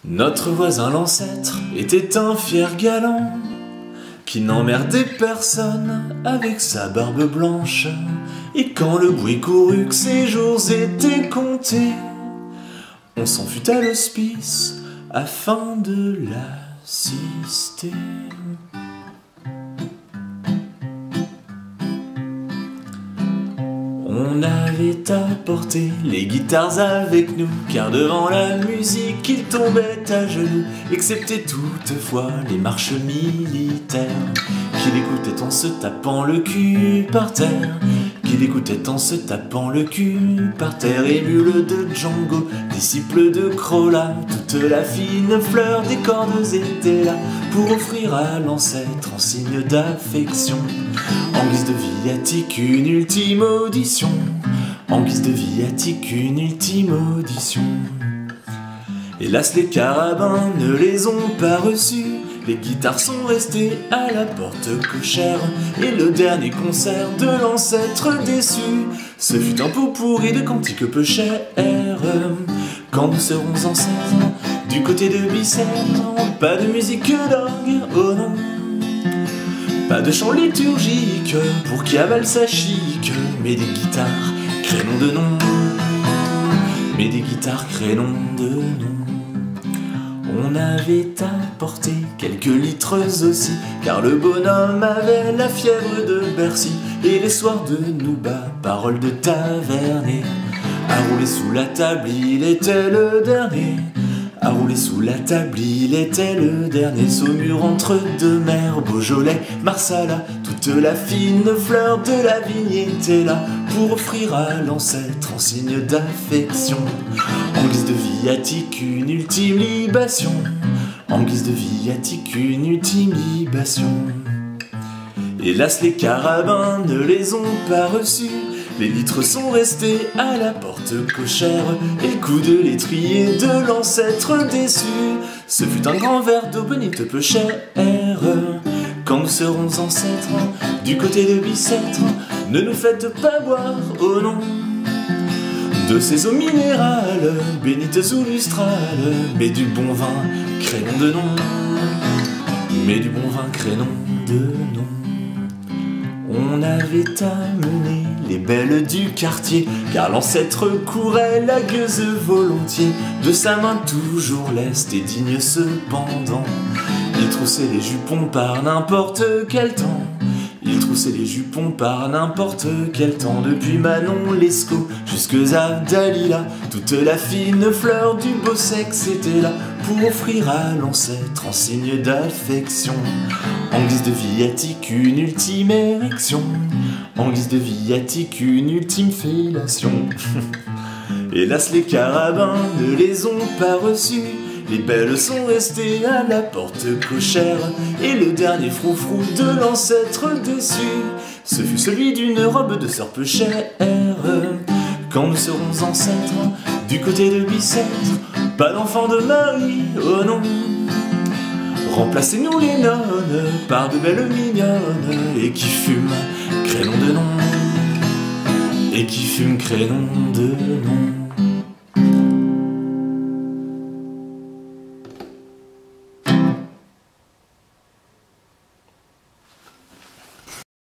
Notre voisin l'ancêtre était un fier galant qui n'emmerdait personne avec sa barbe blanche. Et quand le bruit courut que ses jours étaient comptés, on s'en fut à l'hospice afin de l'assister. On avait apporté les guitares avec nous, car devant la musique il tombait à genoux, excepté toutefois les marches militaires, qu'il écoutait en se tapant le cul par terre, qu'il écoutait en se tapant le cul par terre. Émule de Django, disciple de Crolla, toute la fine fleur des cordes était là, pour offrir à l'ancêtre en signe d'affection, en guise de viatique, une ultime audition. En guise de viatique, une ultime audition. Hélas, les carabins ne les ont pas reçus. Les guitares sont restées à la porte cochère, et le dernier concert de l'ancêtre déçu, ce fut un pot pourri de cantiques peu chers. Quand nous serons ancêtres du côté de Bicêtre, pas de musique d'orgue, oh non. Pas de chant liturgique pour qui avale sa chic, mais des guitares crénom de nom, mais des guitares crénom de nom. On avait apporté quelques litres aussi, car le bonhomme avait la fièvre de Bercy, et les soirs de Nouba, paroles de Tavernet, à rouler sous la table il était le dernier. À rouler sous la table, il était le dernier. Saumur entre deux mers, Beaujolais, Marsala, toute la fine fleur de la vigne était là, pour offrir à l'ancêtre en signe d'affection, en guise de viatique, une ultime libation. En guise de viatique, une ultime libation. Hélas, les carabins ne les ont pas reçus. Les litres sont restés à la porte cochère, et le coup de l'étrier de l'ancêtre déçu, ce fut un grand verre d'eau bénite peu cher. Quand nous serons ancêtres du côté de Bicêtre, ne nous faites pas boire, oh non, de ces eaux minérales bénites ou lustrales, mais du bon vin crénom de nom, mais du bon vin crénom de nom. On avait amené les belles du quartier, car l'ancêtre courait la gueuse volontiers, de sa main toujours leste et digne cependant. Il troussait les jupons par n'importe quel temps, il troussait les jupons par n'importe quel temps, depuis Manon Lescaut jusque à Dalila, toute la fine fleur du beau sexe était là, pour offrir à l'ancêtre en signe d'affection, en guise de viatique, une ultime érection. En guise de viatique, une ultime fellation. Hélas, les carabins ne les ont pas reçus. Les belles sont restées à la porte cochère, et le dernier froufrou de l'ancêtre déçu, ce fut celui d'une robe de sœur peu chère. Quand nous serons ancêtres du côté de Bicêtre, pas d'enfants de Marie, oh non. Remplacez-nous les nonnes par de belles mignonnes, et qui fument crénom de nom, et qui fument crénom de nom.